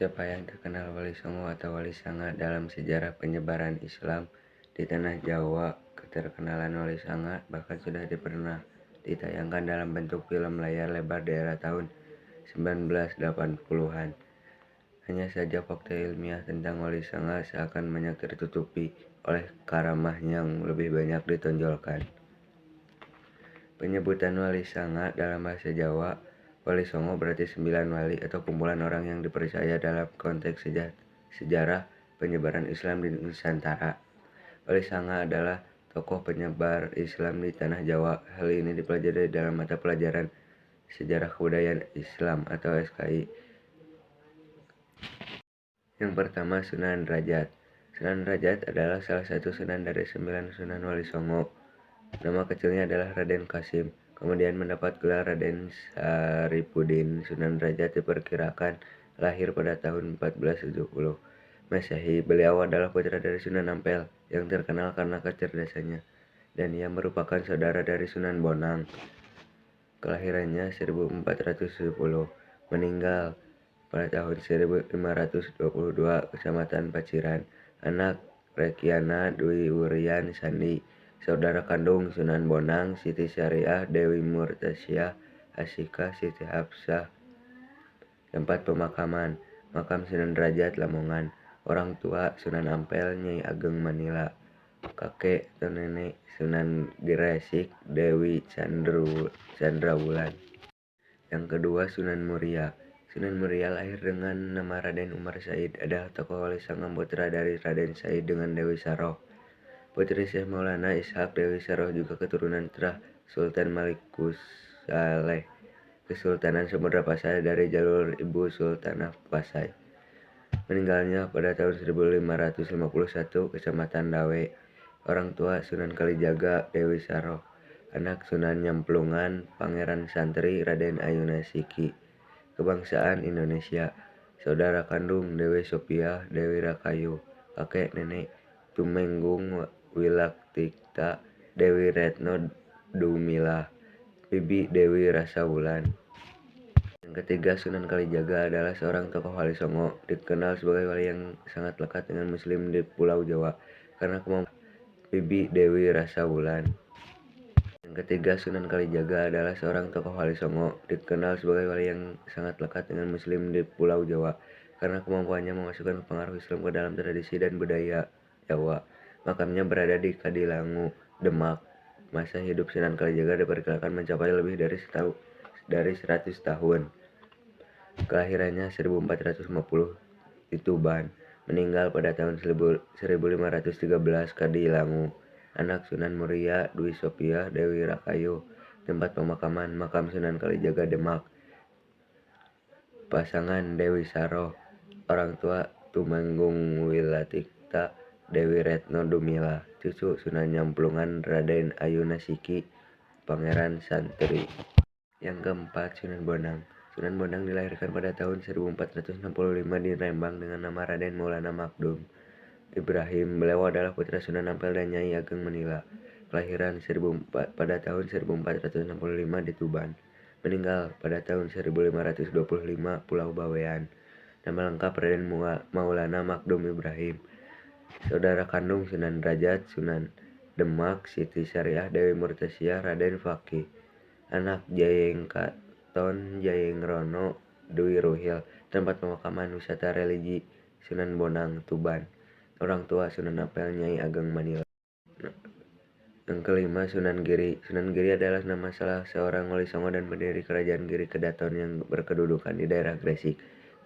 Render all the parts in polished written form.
Siapa yang terkenal Wali Songo atau Wali Sanga dalam sejarah penyebaran Islam di tanah Jawa? Keterkenalan Wali Sanga bahkan sudah pernah ditayangkan dalam bentuk film layar lebar di era tahun 1980-an. Hanya saja fakta ilmiah tentang Wali Sanga seakan banyak tertutupi oleh karamah yang lebih banyak ditonjolkan. Penyebutan Wali Sanga dalam bahasa Jawa, Wali Songo berarti 9 wali atau kumpulan orang yang dipercaya dalam konteks sejarah penyebaran Islam di Nusantara. Wali Sanga adalah tokoh penyebar Islam di tanah Jawa. Hal ini dipelajari dalam mata pelajaran Sejarah Kebudayaan Islam atau SKI. Yang pertama, Sunan Derajat. Sunan Derajat adalah salah satu sunan dari 9 sunan Wali Songo. Nama kecilnya adalah Raden Kasim, kemudian mendapat gelar Raden Saripudin. Sunan Derajat diperkirakan lahir pada tahun 1470 Masehi. Beliau adalah putra dari Sunan Ampel yang terkenal karena kecerdasannya, dan ia merupakan saudara dari Sunan Bonang. Kelahirannya 1470, meninggal pada tahun 1522, Kecamatan Paciran. Anak Rekiana Dwi Wurian Sandi, saudara kandung Sunan Bonang, Siti Syariah, Dewi Murtasyah, Asika, Siti Hafsah. Tempat pemakaman: Makam Sunan Derajat, Lamongan. Orang tua Sunan Ampel, Nyai Ageng Manila. Kakek atau nenek Sunan Gresik, Dewi Chandrawulan. Yang kedua, Sunan Muria. Sunan Muria lahir dengan nama Raden Umar Said, adalah tokoh Wali Sanga, putra dari Raden Said dengan Dewi Saroh. Putri Syekh Maulana Ishak Dewi Saroh juga keturunan Terah Sultan Malikus Saleh, Kesultanan Samudra Pasai dari jalur Ibu Sultanah Pasai. Meninggalnya pada tahun 1551, Kecamatan Dawe. Orang tua Sunan Kalijaga Dewi Saroh. Anak Sunan Nyamplungan, Pangeran Santri Raden Ayuna Siki. Kebangsaan Indonesia. Saudara kandung Dewi Sopiah, Dewi Rakayu. Kakek nenek Tumenggung Wilaktikta, Dewi Retno Dumila. Bibi Dewi Rasawulan. Yang ketiga, Sunan Kalijaga adalah seorang tokoh Wali Songo, dikenal sebagai wali yang sangat lekat dengan Muslim di Pulau Jawa karena kemampuan. Bibi Dewi Rasawulan. Yang ketiga, Sunan Kalijaga adalah seorang tokoh Wali Songo, dikenal sebagai wali yang sangat lekat dengan Muslim di Pulau Jawa karena kemampuannya memasukkan pengaruh Islam ke dalam tradisi dan budaya Jawa. Makamnya berada di Kadilangu, Demak. Masa hidup Sunan Kalijaga diperkirakan mencapai lebih dari 100 tahun. Kelahirannya 1450 di Tuban, meninggal pada tahun 1513 Kadilangu. Anak Sunan Muria Dwi Sopiah, Dewi Rakayu. Tempat pemakaman: Makam Sunan Kalijaga, Demak. Pasangan: Dewi Saroh. Orang tua: Tumenggung Wilatikta, Dewi Retno Dumila. Cucu Sunan Nyamplungan Raden Ayuna Siki, Pangeran Santri. Yang keempat, Sunan Bonang. Sunan Bonang dilahirkan pada tahun 1465 di Rembang dengan nama Raden Maulana Magdum Ibrahim. Beliau adalah putra Sunan Ampel dan Nyai Ageng Manila. Kelahiran pada tahun 1465 di Tuban. Meninggal pada tahun 1525 Pulau Bawean. Nama lengkap Raden Maulana Magdum Ibrahim. Saudara kandung Sunan Derajat, Sunan Demak, Siti Syariah, Dewi Murtasyah, Raden Fakih. Anak Jayeng Katon, Jayeng Rono, Dwi Ruhil. Tempat pemakaman wisata religi: Sunan Bonang, Tuban. Orang tua Sunan Ampel, Nyai Ageng Manila. Yang kelima, Sunan Giri. Sunan Giri adalah nama salah seorang Wali Songo dan pendiri kerajaan Giri Kedaton yang berkedudukan di daerah Gresik,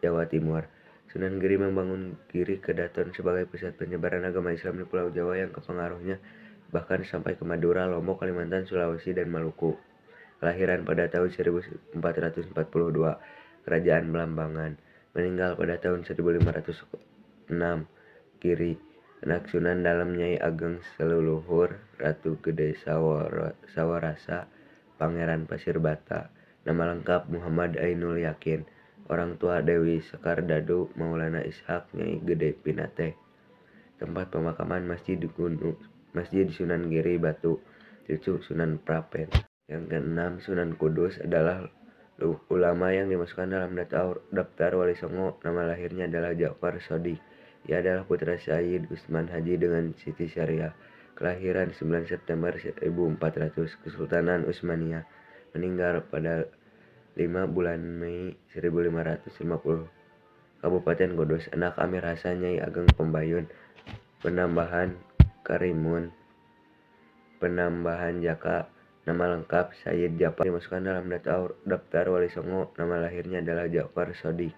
Jawa Timur. Sunan Giri membangun Giri Kedaton sebagai pusat penyebaran agama Islam di Pulau Jawa yang kepengaruhnya bahkan sampai ke Madura, Lombok, Kalimantan, Sulawesi, dan Maluku. Kelahiran pada tahun 1442, Kerajaan Belambangan. Meninggal pada tahun 1506, Giri. Anak Sunan dalam Nyai Ageng Seluluhur, Ratu Gede Sawarasa, Pangeran Pasir Bata. Nama lengkap Muhammad Ainul Yakin. Orang tua Dewi Sekar Dadu, Maulana Ishak, Nyai Gede Pinate. Tempat pemakaman: Masjid Sunan Giri Batu. Cucu Sunan Prapen. Yang keenam, Sunan Kudus adalah Ulama yang dimasukkan dalam daftar Wali Songo, nama lahirnya adalah Ja'far Shodiq. Ia adalah putra Sayyid Utsman Haji dengan Siti Syariah. Kelahiran 9 September 1400, Kesultanan Utsmaniyah. Meninggal pada 5 bulan Mei 1550. Kabupaten Kudus. Anak Amir Hasan Nyai Ageng Pembayun. Penambahan Karimun. Penambahan Jaka. Nama lengkap Sayyid Ja'far. Dimasukkan dalam daftar Wali Songo. Nama lahirnya adalah Ja'far Shodiq.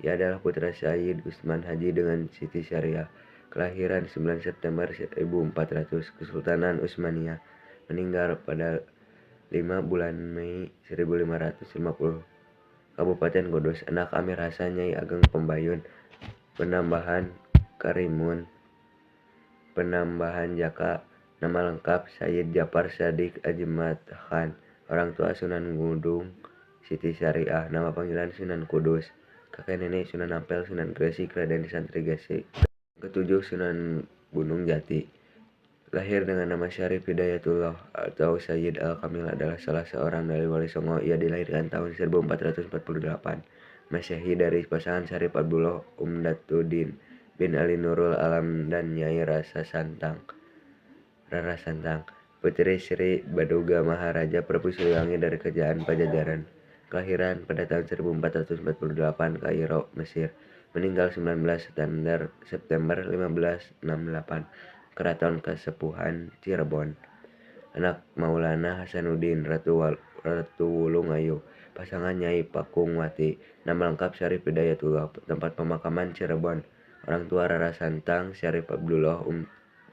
Ia adalah putra Sayyid Utsman Haji dengan Siti Syariah. Kelahiran 9 September 1400, Kesultanan Utsmaniyah. Meninggal pada 5 bulan Mei 1550. Kabupaten Kudus. Anak Amir Hasan Nyai Ageng Pembayun. Penambahan Karimun. Penambahan Jaka. Nama lengkap Sayyid Ja'far Shadiq Ajmat Khan. Orang tua Sunan Gunung Siti Syariah. Nama panggilan Sunan Kudus. Kakek nenek Sunan Ampel, Sunan Gresik, Raden Santri Gresik. Ketujuh Sunan Gunung Jati. Lahir dengan nama Syarif Hidayatullah atau Sayyid Al-Kamil, adalah salah seorang dari Wali Songo. Ia dilahirkan tahun 1448 Masehi dari pasangan Syarif Abdullah Umdatuddin bin Ali Nurul Alam dan Nyai Rara Santang, putri Sri Baduga Maharaja Prabu Siliwangi dari Kerajaan Pajajaran. Kelahiran pada tahun 1448 Kairo, Mesir. Meninggal 19 September 1568, Keraton Kasepuhan Cirebon. Anak Maulana Hasanuddin Ratu Wulungayu. Pasangan Nyai Pakungwati. Nama lengkap Syarif Hidayatullah. Tempat pemakaman Cirebon. Orang tua Rara Santang Syarif Abdullah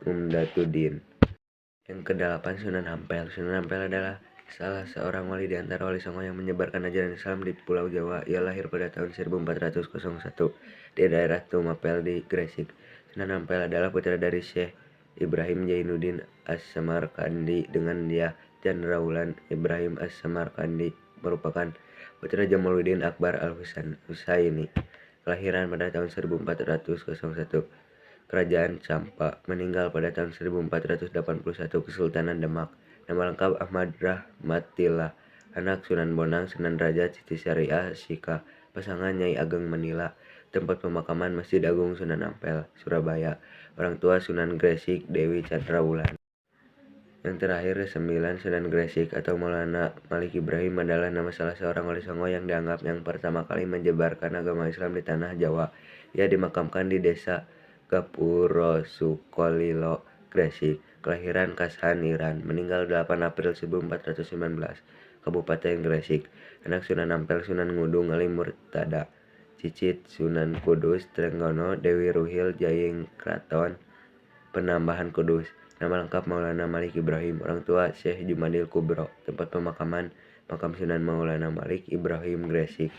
Umdatuddin. Yang kedelapan Sunan Ampel. Sunan Ampel adalah salah seorang wali di antara Wali Songo yang menyebarkan ajaran Islam di Pulau Jawa. Ia lahir pada tahun 1401 di daerah Tumapel di Gresik. Sunan Ampel adalah putra dari Syekh Ibrahim Jainuddin As-Samarkandi dengan dia Chandraulan Ibrahim As-Samarkandi, merupakan putra Jamaluddin Akbar Al-Husaini. Kelahiran pada tahun 1401. Kerajaan Campa. Meninggal pada tahun 1481, Kesultanan Demak. Nama lengkap Ahmad Rahmatillah. Anak Sunan Bonang, Sunan Raja, Siti Syariah, Sika. Pasangan Nyai Ageng Menila. Tempat pemakaman Masjid Agung Sunan Ampel, Surabaya. Orang tua Sunan Gresik, Dewi Chandraulan. Yang terakhir, 9 Sunan Gresik atau Maulana Malik Ibrahim adalah nama salah seorang Wali Songo yang dianggap yang pertama kali menyebarkan agama Islam di tanah Jawa. Ia dimakamkan di desa Gapuro Sukolilo, Gresik. Kelahiran Kashan, Iran. Meninggal 8 April 1419, Kabupaten Gresik. Anak Sunan Ampel, Sunan Ngudung Ali Murtada. Cicit Sunan Kudus Trenggono, Dewi Ruhil Jayeng Kraton. Penambahan Kudus. Nama lengkap Maulana Malik Ibrahim. Orang tua Syekh Jumadil Kubro. Tempat pemakaman Makam Sunan Maulana Malik Ibrahim, Gresik.